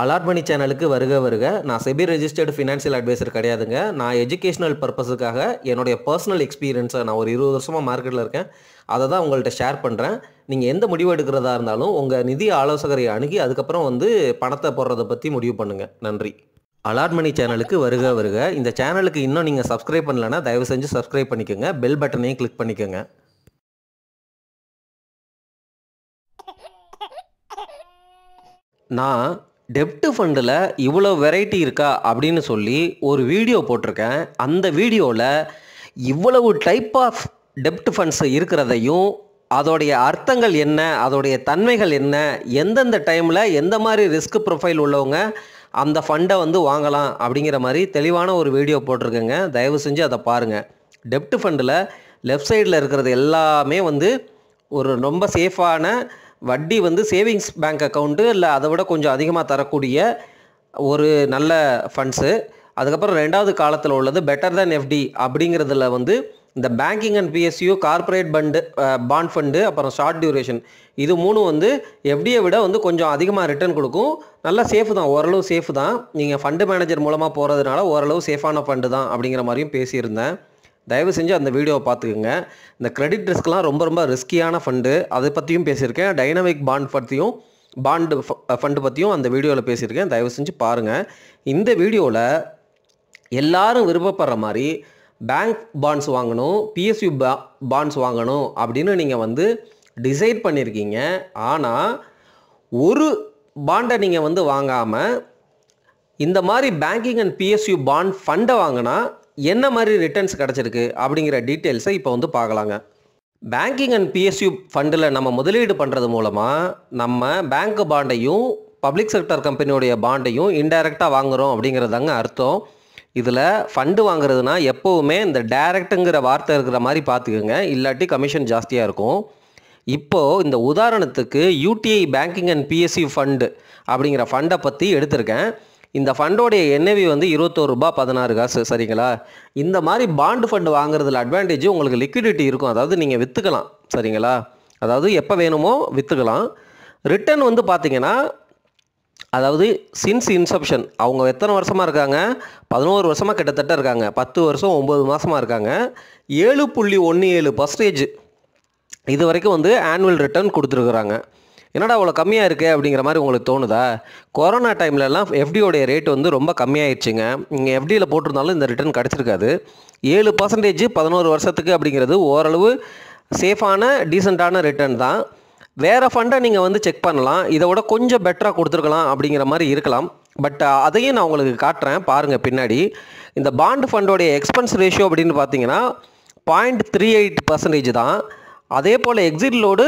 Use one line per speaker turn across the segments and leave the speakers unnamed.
Alert சேனலுக்கு வருக வருக. நான் செபி ரெஜிஸ்டர்டு ஃபினான்ஷியல் அட்வைசர் கிடையாதுங்க. நான் எஜுகேஷனல் பர்பஸுக்காக என்னுடைய பர்சனல் எக்ஸ்பீரியன்ஸை நான் ஒரு 20 வருஷமாக மார்க்கெட்டில் இருக்கேன். அதை தான் உங்கள்கிட்ட ஷேர் பண்ணுறேன். நீங்கள் எந்த முடிவு எடுக்கிறதா இருந்தாலும் உங்கள் நிதி ஆலோசகரை அணுகி அதுக்கப்புறம் பணத்தை போடுறதை பற்றி முடிவு பண்ணுங்கள். நன்றி. அலார்ட் சேனலுக்கு வருக வருக. இந்த சேனலுக்கு இன்னும் நீங்கள் சப்ஸ்கிரைப் பண்ணலைன்னா தயவு செஞ்சு சப்ஸ்கிரைப் பண்ணிக்கோங்க. பெல் பட்டனையும் கிளிக் பண்ணிக்கோங்க. நான் டெப்ட் ஃபண்டில் இவ்வளோ வெரைட்டி இருக்கா அப்படின்னு சொல்லி ஒரு வீடியோ போட்டிருக்கேன். அந்த வீடியோவில் இவ்வளவு டைப் ஆஃப் டெப்ட் ஃபண்ட்ஸ் இருக்கிறதையும் அதோடைய அர்த்தங்கள் என்ன, அதோடைய தன்மைகள் என்ன, எந்தெந்த டைமில் எந்த மாதிரி ரிஸ்க் ப்ரொஃபைல் உள்ளவங்க அந்த ஃபண்டை வாங்கலாம் அப்படிங்கிற மாதிரி தெளிவான ஒரு வீடியோ போட்டிருக்கேங்க. தயவு செஞ்சு அதை பாருங்கள். டெப்ட் ஃபண்டில் லெஃப்ட் சைடில் இருக்கிறது எல்லாமே ஒரு ரொம்ப சேஃபான வட்டி சேவிங்ஸ் பேங்க் அக்கௌண்ட்டு இல்லை அதை விட கொஞ்சம் அதிகமாக தரக்கூடிய ஒரு நல்ல ஃபண்ட்ஸு. அதுக்கப்புறம் ரெண்டாவது காலத்தில் உள்ளது பெட்டர் தேன் எஃப்டி அப்படிங்கிறதுல இந்த banking and PSU corporate bond fund அப்புறம் ஷார்ட் டியூரேஷன் இது மூணும் எஃப்டியை விட கொஞ்சம் அதிகமாக ரிட்டர்ன் கொடுக்கும். நல்லா சேஃபு தான், ஓரளவு சேஃபு தான். நீங்கள் ஃபண்டு மேனேஜர் மூலமாக போகிறதுனால ஓரளவு சேஃபான ஃபண்டு தான் அப்படிங்கிற மாதிரியும் பேசியிருந்தேன். தயவு செஞ்சு அந்த வீடியோவை பார்த்துக்குங்க. இந்த கிரெடிட் ரிஸ்க்லாம் ரொம்ப ரொம்ப ரிஸ்கியான ஃபண்டு, அதை பற்றியும் பேசியிருக்கேன். டைனமிக் பாண்ட் பற்றியும் ஃபண்டு பற்றியும் அந்த வீடியோவில் பேசியிருக்கேன். தயவு செஞ்சு பாருங்கள். இந்த வீடியோவில் எல்லாரும் விருப்பப்படுற மாதிரி பேங்க் பாண்ட்ஸ் வாங்கணும், பிஎஸ்யூ பாண்ட்ஸ் வாங்கணும் அப்படின்னு நீங்கள் டிசைட் பண்ணியிருக்கீங்க. ஆனால் ஒரு பாண்டை நீங்கள் வாங்காமல் இந்த மாதிரி பேங்கிங் அண்ட் பிஎஸ்யூ பாண்ட் ஃபண்டை வாங்கினா என்ன மாதிரி ரிட்டர்ன்ஸ் கிடச்சிருக்கு அப்படிங்கிற டீட்டெயில்ஸை இப்போ பார்க்கலாங்க. பேங்கிங் அண்ட் பிஎஸ்யூ ஃபண்டில் நம்ம முதலீடு பண்ணுறது மூலமாக நம்ம பேங்க் பாண்டையும் பப்ளிக் செக்டர் கம்பெனியோடைய பாண்டையும் இன்டைரக்டாக வாங்குகிறோம் அப்படிங்கிறதாங்க அர்த்தம். இதில் ஃபண்டு வாங்குறதுனா எப்போவுமே இந்த டைரக்ட்டுங்கிற வார்த்தை இருக்கிற மாதிரி பார்த்துக்கோங்க, இல்லாட்டி கமிஷன் ஜாஸ்தியாக இருக்கும். இப்போது இந்த உதாரணத்துக்கு UTI banking and PSU fund அப்படிங்கிற ஃபண்டை பற்றி எடுத்திருக்கேன். இந்த ஃபண்டோடைய என்ஏவி ₹21.16 சரிங்களா. இந்த மாதிரி பாண்டு ஃபண்டு வாங்குறதுல அட்வான்டேஜ் உங்களுக்கு லிக்விடிட்டி இருக்கும். அதாவது நீங்கள் விற்றுக்கலாம் சரிங்களா. அதாவது எப்போ வேணுமோ விற்றுக்கலாம். ரிட்டர்ன் பார்த்தீங்கன்னா அதாவது சின்ஸ் இன்செப்ஷன் அவங்க எத்தனை வருஷமாக இருக்காங்க, 11 வருஷமாக கிட்டத்தட்ட இருக்காங்க, 10 வருஷம் 9 மாதமாக இருக்காங்க. 7.17% இது வரைக்கும் ஆனுவல் ரிட்டர்ன் கொடுத்துருக்குறாங்க. என்னடா அவ்வளோ கம்மியாக இருக்குது அப்படிங்கிற மாதிரி உங்களுக்கு தோணுதா? கொரோனா டைம்லலாம் எஃப்டியோடைய ரேட் ரொம்ப கம்மியாயிடுச்சுங்க. நீங்கள் எஃப்டியில் போட்டிருந்தாலும் இந்த ரிட்டர்ன் கிடச்சிருக்காது. 7% 11 வருஷத்துக்கு அப்படிங்கிறது ஓரளவு சேஃபான டீசெண்டான ரிட்டர்ன் தான். வேறு ஃபண்டை நீங்கள் செக் பண்ணலாம், இதை விட கொஞ்சம் பெட்டராக கொடுத்துருக்கலாம் அப்படிங்கிற மாதிரி இருக்கலாம். பட் அதையும் நான் உங்களுக்கு காட்டுறேன் பாருங்கள் பின்னாடி. இந்த பாண்டு ஃபண்டோடைய எக்ஸ்பென்ஸ் ரேஷியோ அப்படின்னு பார்த்தீங்கன்னா 0.38% தான். அதே போல் எக்ஸிட் லோடு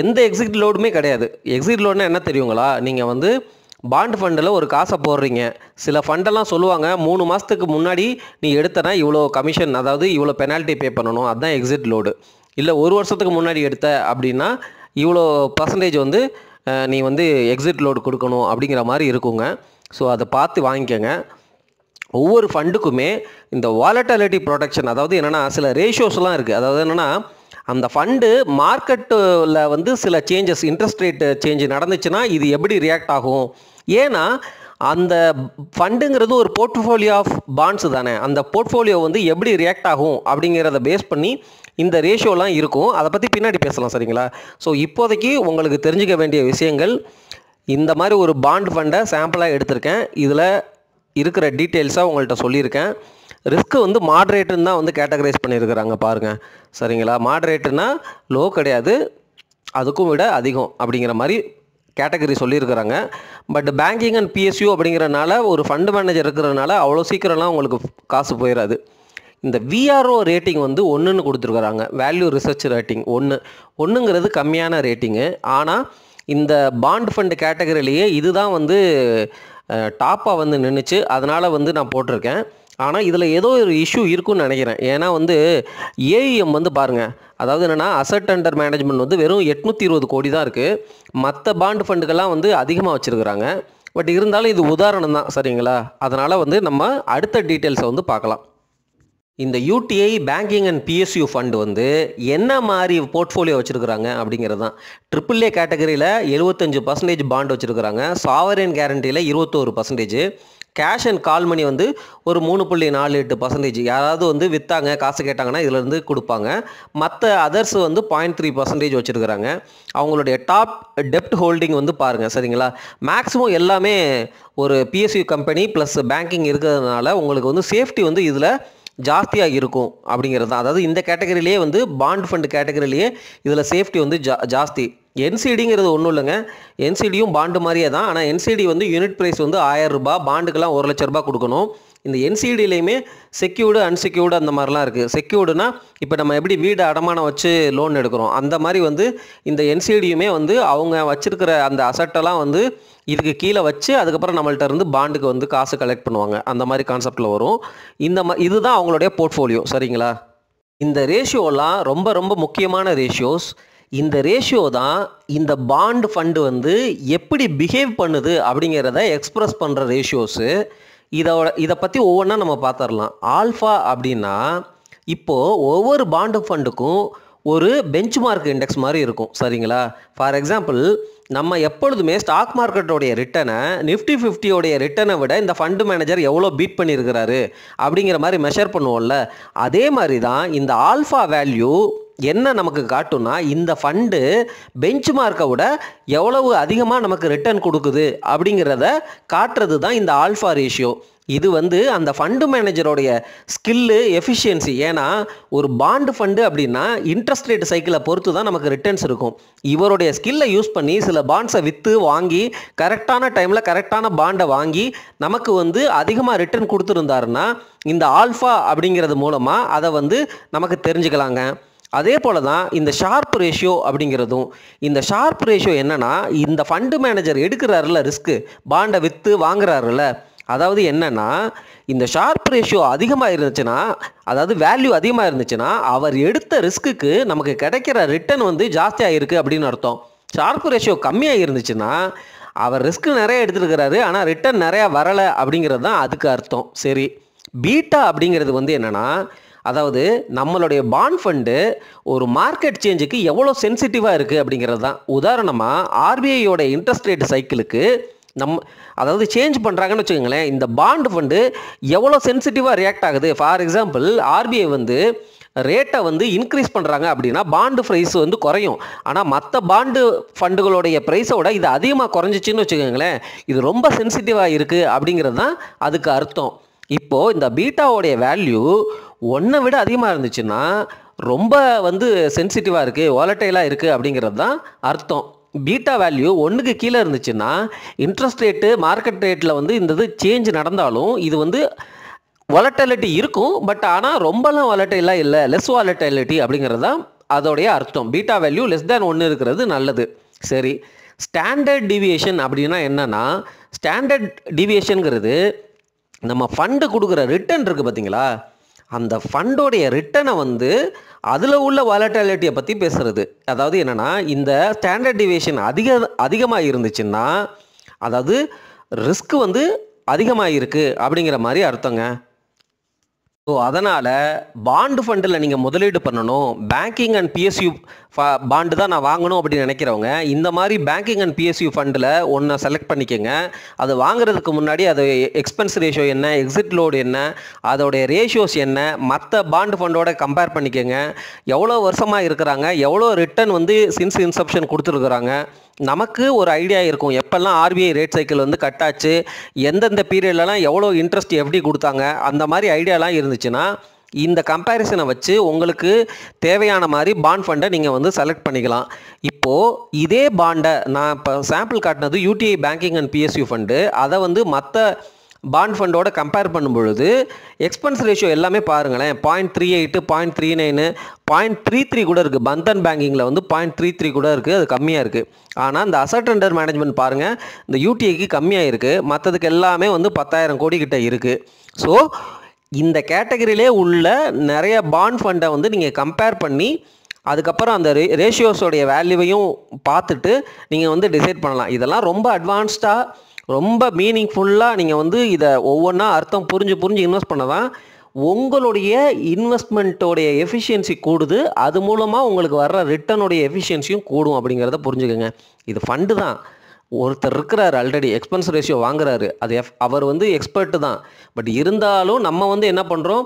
எந்த எக்ஸிட் லோடுமே கிடையாது. எக்ஸிட் லோடுனா என்ன தெரியுங்களா? நீங்கள் பாண்ட் ஃபண்டில் ஒரு காசை போடுறீங்க. சில ஃபண்டெல்லாம் சொல்லுவாங்க 3 மாதத்துக்கு முன்னாடி நீ எடுத்தனா இவ்வளோ கமிஷன், அதாவது இவ்வளோ பெனால்ட்டி பே பண்ணணும், அதுதான் எக்ஸிட் லோடு. இல்லை 1 வருஷத்துக்கு முன்னாடி எடுத்த அப்படின்னா இவ்வளோ பர்சன்டேஜ் நீ எக்ஸிட் லோடு கொடுக்கணும் அப்படிங்கிற மாதிரி இருக்குங்க. ஸோ அதை பார்த்து வாங்கிக்கோங்க. ஒவ்வொரு ஃபண்டுக்குமே இந்த வாலட்டிலிட்டி ப்ரொடெக்ஷன், அதாவது என்னென்னா சில ரேஷியோஸ்லாம் இருக்குது. அதாவது என்னென்னா அந்த ஃபண்டு மார்க்கெட்டில் சில சேஞ்சஸ், இன்ட்ரெஸ்ட் ரேட்டு சேஞ்சு நடந்துச்சுன்னா இது எப்படி ரியாக்ட் ஆகும்? ஏன்னா அந்த ஃபண்டுங்கிறது ஒரு போர்ட்ஃபோலியோ ஆஃப் பாண்ட்ஸ் தானே. அந்த போர்ட்ஃபோலியோ எப்படி ரியாக்ட் ஆகும் அப்படிங்கிறத பேஸ் பண்ணி இந்த ரேஷியோலாம் இருக்கும். அதை பற்றி பின்னாடி பேசலாம் சரிங்களா. ஸோ இப்போதைக்கு உங்களுக்கு தெரிஞ்சுக்க வேண்டிய விஷயங்கள், இந்த மாதிரி ஒரு பாண்ட் ஃபண்டை சாம்பிளாக எடுத்திருக்கேன். இதில் இருக்கிற டீட்டெயில்ஸாக உங்கள்கிட்ட சொல்லியிருக்கேன். ரிஸ்க்கு மாட்ரேட்டுன்னு தான் கேட்டகரைஸ் பண்ணியிருக்கிறாங்க பாருங்கள் சரிங்களா. மாட்ரேட்டுன்னா லோ கிடையாது, அதுக்கும் விட அதிகம் அப்படிங்கிற மாதிரி கேட்டகரி சொல்லியிருக்கிறாங்க. பட் பேங்கிங் அண்ட் பிஎஸ்யூ அப்படிங்கிறனால ஒரு ஃபண்டு மேனேஜர் இருக்கிறதுனால அவ்வளோ சீக்கிரம்லாம் உங்களுக்கு காசு போயிடாது. இந்த விஆர்ஓ ரேட்டிங் 1ன்னு கொடுத்துருக்குறாங்க. வேல்யூ ரிசர்ச் ரேட்டிங் 1ங்கிறது கம்மியான ரேட்டிங்கு. ஆனால் இந்த பாண்ட் ஃபண்டு கேட்டகரியிலேயே இதுதான் டாப்பாக நின்றுச்சு. அதனால் நான் போட்டிருக்கேன். ஆனால் இதில் ஏதோ ஒரு இஷ்யூ இருக்குன்னு நினைக்கிறேன். ஏன்னா ஏஇஎம் பாருங்கள், அதாவது என்னென்னா அசட் அண்டர் மேனேஜ்மெண்ட் வெறும் 820 கோடி தான் இருக்குது. மற்ற பாண்ட் ஃபண்டுக்கெல்லாம் அதிகமாக வச்சுருக்குறாங்க. பட் இருந்தாலும் இது உதாரணம் தான் சரிங்களா. அதனால் நம்ம அடுத்த டீட்டெயில்ஸை பார்க்கலாம். இந்த UTI banking and PSU fund வந்து என்ன மாதிரி போர்ட்ஃபோலியோ வச்சுருக்கிறாங்க அப்படிங்கிறது தான். AAA கேட்டகரியில் 75% பாண்ட் வச்சுருக்கிறாங்க, சாவரின் கேரண்டியில் 21%, கேஷ் அண்ட் கால் மணி வந்து ஒரு 3.48%. யாராவது வந்து விற்றாங்க காசு கேட்டாங்கன்னா இதிலேருந்து கொடுப்பாங்க. மற்ற அதர்ஸ் வந்து 0.3% வச்சுருக்கிறாங்க. அவங்களுடைய டாப் டெப்ட் ஹோல்டிங் வந்து பாருங்கள், சரிங்களா. மேக்ஸிமம் எல்லாமே ஒரு பிஎஸ்யூ கம்பெனி ப்ளஸ் பேங்கிங் இருக்கிறதுனால உங்களுக்கு வந்து சேஃப்டி வந்து இதில் ஜாஸ்தியாக இருக்கும் அப்படிங்கிறது தான். அதாவது இந்த கேட்டகரியிலேயே வந்து பாண்ட் ஃபண்ட் கேட்டகரியிலேயே இதில் சேஃப்டி வந்து ஜாஸ்தி. என்சிடிங்கிறது ஒன்றும் இல்லைங்க, என்சிடியும் பாண்டு மாதிரியே தான். ஆனால் என்சிடி வந்து யூனிட் ப்ரைஸ் வந்து 1000 ரூபாய், பாண்டுக்கெல்லாம் 1 லட்ச ரூபாய் கொடுக்கணும். இந்த என்சிடிலையுமே செக்யூர்டு அன்செக்யூர்டு அந்த மாதிரிலாம் இருக்குது. செக்யூர்டுனா இப்போ நம்ம எப்படி வீடு அடமானம் வச்சு லோன் எடுக்கிறோம் அந்த மாதிரி வந்து இந்த என்சிடியுமே வந்து அவங்க வச்சுருக்கிற அந்த அசட்டெல்லாம் வந்து இதுக்கு கீழே வச்சு அதுக்கப்புறம் நம்மள்ட்ட இருந்து பாண்டுக்கு வந்து காசு கலெக்ட் பண்ணுவாங்க. அந்த மாதிரி கான்செப்டில் வரும். இதுதான் அவங்களுடைய போர்ட்ஃபோலியோ, சரிங்களா. இந்த ரேஷியோலாம் ரொம்ப ரொம்ப முக்கியமான ரேஷியோஸ். இந்த ரேஷியோ தான் இந்த பாண்ட் ஃபண்டு வந்து எப்படி பிஹேவ் பண்ணுது அப்படிங்கிறத எக்ஸ்ப்ரெஸ் பண்ணுற ரேஷியோஸு. இதை பற்றி ஒவ்வொன்றா நம்ம பார்த்துடலாம். ஆல்ஃபா அப்படின்னா இப்போது ஒவ்வொரு பாண்டு ஃபண்டுக்கும் ஒரு பெஞ்ச் மார்க் இண்டெக்ஸ் மாதிரி இருக்கும், சரிங்களா. ஃபார் எக்ஸாம்பிள் நம்ம எப்பொழுதுமே ஸ்டாக் மார்க்கெட்டோடைய ரிட்டனை நிஃப்டி 50யோடைய ரிட்டனை விட இந்த ஃபண்டு மேனேஜர் எவ்வளோ பீட் பண்ணியிருக்கிறாரு அப்படிங்கிற மாதிரி மெஷர் பண்ணுவோம்ல. அதே மாதிரி தான் இந்த ஆல்ஃபா வேல்யூ என்ன நமக்கு காட்டும்னா இந்த ஃபண்டு பெஞ்ச் மார்க்கை விட எவ்வளவு அதிகமாக நமக்கு ரிட்டர்ன் கொடுக்குது அப்படிங்கிறத காட்டுறது தான் இந்த ஆல்ஃபா ரேஷியோ. இது வந்து அந்த ஃபண்டு மேனேஜரோடைய ஸ்கில்லு, எஃபிஷியன்சி. ஏன்னா ஒரு பாண்டு ஃபண்டு அப்படின்னா இன்ட்ரெஸ்ட் ரேட் சைக்கிளை பொறுத்து தான் நமக்கு ரிட்டர்ன்ஸ் இருக்கும். இவருடைய ஸ்கில்லை யூஸ் பண்ணி சில பாண்ட்ஸை விற்று வாங்கி கரெக்டான டைமில் கரெக்டான பாண்டை வாங்கி நமக்கு வந்து அதிகமாக ரிட்டர்ன் கொடுத்துருந்தாருன்னா இந்த ஆல்ஃபா அப்படிங்கிறது மூலமாக அதை வந்து நமக்கு தெரிஞ்சுக்கலாங்க. அதே போல் தான் இந்த ஷார்ப் ரேஷியோ அப்படிங்கிறதும். இந்த ஷார்ப் ரேஷியோ என்னென்னா இந்த ஃபண்டு மேனேஜர் எடுக்கிறாருல ரிஸ்க்கு, பாண்டை விற்று வாங்குறாருல, அதாவது என்னென்னா இந்த ஷார்ப் ரேஷியோ அதிகமாக இருந்துச்சுன்னா, அதாவது வேல்யூ அதிகமாக இருந்துச்சுன்னா அவர் எடுத்த ரிஸ்க்குக்கு நமக்கு கிடைக்கிற ரிட்டர்ன் வந்து ஜாஸ்தியாக இருக்குது அப்படின்னு அர்த்தம். ஷார்ப் ரேஷியோ கம்மியாக இருந்துச்சுன்னா அவர் ரிஸ்க்கு நிறைய எடுத்துருக்கிறாரு ஆனால் ரிட்டர்ன் நிறையா வரலை அப்படிங்கிறது தான் அதுக்கு அர்த்தம். சரி, பீட்டா அப்படிங்கிறது வந்து என்னென்னா, அதாவது நம்மளுடைய பாண்ட் ஃபண்டு ஒரு மார்க்கெட் சேஞ்சுக்கு எவ்வளோ சென்சிட்டிவாக இருக்குது அப்படிங்கிறது தான். உதாரணமாக ஆர்பிஐயோட இன்ட்ரெஸ்ட் ரேட் சைக்கிளுக்கு அதாவது சேஞ்ச் பண்ணுறாங்கன்னு வச்சுக்கோங்களேன், இந்த பாண்டு ஃபண்டு எவ்வளோ சென்சிட்டிவாக ரியாக்ட் ஆகுது. ஃபார் எக்ஸாம்பிள் ஆர்பிஐ வந்து ரேட்டை வந்து இன்க்ரீஸ் பண்ணுறாங்க அப்படின்னா பாண்டு ப்ரைஸ் வந்து குறையும். ஆனால் மற்ற பாண்டு ஃபண்டுகளுடைய ப்ரைஸோட இது அதிகமாக குறைஞ்சிச்சின்னு வச்சுக்கோங்களேன், இது ரொம்ப சென்சிட்டிவாக இருக்குது அப்படிங்கிறது தான் அதுக்கு அர்த்தம். இப்போது இந்த பீட்டாவோடைய வேல்யூ 1 விட அதிகமாக இருந்துச்சுன்னா ரொம்ப வந்து சென்சிட்டிவாக இருக்குது, வாலட்டைலாக இருக்குது அப்படிங்கிறது தான் அர்த்தம். பீட்டா வேல்யூ 1க்கு கீழே இருந்துச்சுன்னா இன்ட்ரெஸ்ட் ரேட்டு மார்க்கெட் ரேட்டில் வந்து இந்த இது சேஞ்ச் நடந்தாலும் இது வந்து வாலட்டிலிட்டி இருக்கும், பட் ஆனால் ரொம்பலாம் வாலட்டைலாக இல்லை, லெஸ் வாலட்டிலிட்டி அப்படிங்கிறது தான் அதோடைய அர்த்தம். பீட்டா வேல்யூ <1 இருக்கிறது நல்லது. சரி, ஸ்டாண்டர்ட் டிவியேஷன் அப்படின்னா என்னென்னா, ஸ்டாண்டர்ட் டிவியேஷனுங்கிறது நம்ம ஃபண்டு கொடுக்குற ரிட்டர்ன் இருக்குது பார்த்தீங்களா, அந்த ஃபண்டோடைய ரிட்டனை வந்து அதில் உள்ள வாலட்டிலிட்டியை பற்றி பேசுகிறது. அதாவது என்னென்னா இந்த ஸ்டாண்டர்ட் டிவியேஷன் அதிகமாக இருந்துச்சுன்னா அதாவது ரிஸ்க் வந்து அதிகமாக இருக்குது அப்படிங்கிற மாதிரி அர்த்தங்க. ஸோ அதனால் பாண்டு ஃபண்டில் நீங்கள் முதலீடு பண்ணணும், பேங்கிங் அண்ட் பிஎஸ்யூ பாண்டு தான் நான் வாங்கணும் அப்படின்னு நினைக்கிறவங்க இந்த மாதிரி பேங்கிங் அண்ட் பிஎஸ்யூ ஃபண்டில் ஒன்றை செலக்ட் பண்ணிக்கோங்க. அது வாங்குறதுக்கு முன்னாடி அது எக்ஸ்பென்ஸ் ரேஷியோ என்ன, எக்ஸிட் லோடு என்ன, அதோடைய ரேஷியோஸ் என்ன, மற்ற பாண்டு ஃபண்டோட கம்பேர் பண்ணிக்கோங்க. எவ்வளோ வருஷமாக இருக்கிறாங்க, எவ்வளோ ரிட்டர்ன் வந்து சின்ஸ் இன்செப்ஷன் கொடுத்துருக்குறாங்க, நமக்கு ஒரு ஐடியா இருக்கும். எப்பெல்லாம் ஆர்பிஐ ரேட் சைக்கிள் வந்து கட்டாச்சு, எந்தெந்த பீரியட்லலாம் எவ்வளோ இன்ட்ரெஸ்ட் எப்படி கொடுத்தாங்க, அந்த மாதிரி ஐடியாலாம் இருந்துச்சுன்னா இந்த கம்பேரிசனை வச்சு உங்களுக்கு தேவையான மாதிரி பாண்ட் ஃபண்டை நீங்கள் வந்து செலக்ட் பண்ணிக்கலாம். இப்போது இதே பாண்டை நான் இப்போ சாம்பிள் காட்டினது UTI banking and PSU fund, அதை வந்து மற்ற பாண்ட் ஃபண்டோட கம்பேர் பண்ணும்பொழுது எக்ஸ்பென்ஸ் ரேஷியோ எல்லாமே பாருங்களேன், 0.38, 0.39, 0.33 கூட இருக்குது. பந்தன் பேங்கிங்கில் வந்து 0.33 கூட இருக்குது, அது கம்மியாக இருக்குது. ஆனால் இந்த அசட் அண்டர் மேனேஜ்மெண்ட் பாருங்கள், இந்த யூடிஐக்கு கம்மியாக இருக்குது, மற்றதுக்கு எல்லாமே வந்து 10,000 கோடி கிட்ட இருக்குது. ஸோ இந்த கேட்டகரியிலே உள்ள நிறைய பாண்ட் ஃபண்டை வந்து நீங்கள் கம்பேர் பண்ணி அதுக்கப்புறம் அந்த ரேஷியோஸோடைய வேல்யூவையும் பார்த்துட்டு நீங்கள் வந்து டிசைட் பண்ணலாம். இதெல்லாம் ரொம்ப அட்வான்ஸ்டாக ரொம்ப மீனிங்ஃபுல்லாக நீங்கள் வந்து இதை ஒவ்வொன்றா அர்த்தம் புரிஞ்சு இன்வெஸ்ட் பண்ண தான் உங்களுடைய இன்வெஸ்ட்மெண்ட்டோடைய எஃபிஷியன்சி கூடுது, அது மூலமாக உங்களுக்கு வர்ற ரிட்டர்னுடைய எஃபிஷியன்சியும் கூடும் அப்படிங்கிறத புரிஞ்சுக்கோங்க. இது ஃபண்டு தான். ஒருத்தர் இருக்கிறார் ஆல்ரெடி எக்ஸ்பென்ஸ் ரேஷியோ வாங்குறாரு, அது அவர் வந்து எக்ஸ்பர்ட்டு தான். பட் இருந்தாலும் நம்ம வந்து என்ன பண்ணுறோம்,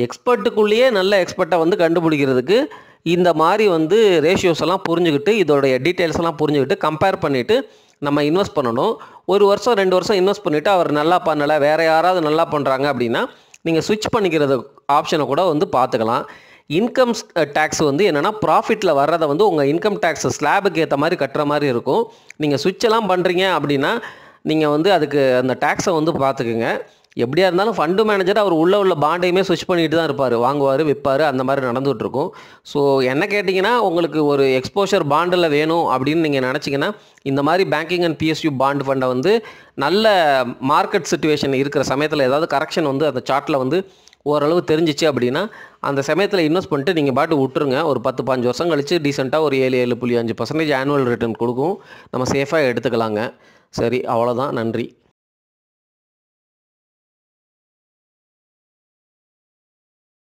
எக்ஸ்பர்ட்டுக்குள்ளேயே நல்ல எக்ஸ்பர்ட்டை வந்து கண்டுபிடிக்கிறதுக்கு இந்த மாதிரி வந்து ரேஷியோஸ் எல்லாம் புரிஞ்சுக்கிட்டு, இதோடைய டீட்டெயில்ஸ் எல்லாம் புரிஞ்சுக்கிட்டு கம்பேர் பண்ணிவிட்டு நம்ம இன்வெஸ்ட் பண்ணணும். 1 வருஷம் 2 வருஷம் இன்வெஸ்ட் பண்ணிவிட்டு அவர் நல்லா பண்ணலை, வேறு யாராவது நல்லா பண்ணுறாங்க அப்படின்னா நீங்கள் ஸ்விட்ச் பண்ணிக்கிறது ஆப்ஷனை கூட வந்து பார்த்துக்கலாம். இன்கம் டேக்ஸ் வந்து என்னென்னா ப்ராஃபிட்டில் வர்றதை வந்து உங்கள் இன்கம் டேக்ஸ் ஸ்லாபுக்கு ஏற்ற மாதிரி கட்டுற மாதிரி இருக்கும். நீங்கள் ஸ்விட்செல்லாம் பண்ணுறீங்க அப்படின்னா நீங்கள் வந்து அதுக்கு அந்த டேக்ஸை வந்து பார்த்துக்குங்க. எப்படியா இருந்தாலும் ஃபண்டு மேனேஜர் அவர் உள்ள பாண்டையுமே ஸ்விட்ச் பண்ணிட்டு தான் இருப்பார், வாங்குவார் விற்பார், அந்த மாதிரி நடந்துகிட்ருக்கும். ஸோ என்ன கேட்டிங்கன்னா, உங்களுக்கு ஒரு எக்ஸ்போஷர் பாண்டில் வேணும் அப்படின்னு நீங்கள் நினச்சிங்கன்னா இந்த மாதிரி பேங்கிங் அண்ட் பிஎஸ்யூ பாண்ட் ஃபண்டை வந்து நல்ல மார்க்கெட் சிச்சுவேஷன் இருக்கிற சமயத்தில் ஏதாவது கரெக்ஷன் வந்து அந்த சார்ட்டில் வந்து ஓரளவு தெரிஞ்சிச்சு அப்படின்னா அந்த சமயத்தில் இன்வெஸ்ட் பண்ணிட்டு நீங்கள் பாட்டு விட்டுருங்க. ஒரு 10-15 வருஷம் கழித்து டீசெண்டாக ஒரு 7.5% ஆனுவல் ரிட்டர்ன் கொடுக்கும். நம்ம சேஃபாக எடுத்துக்கலாங்க. சரி, அவ்வளோதான். நன்றி.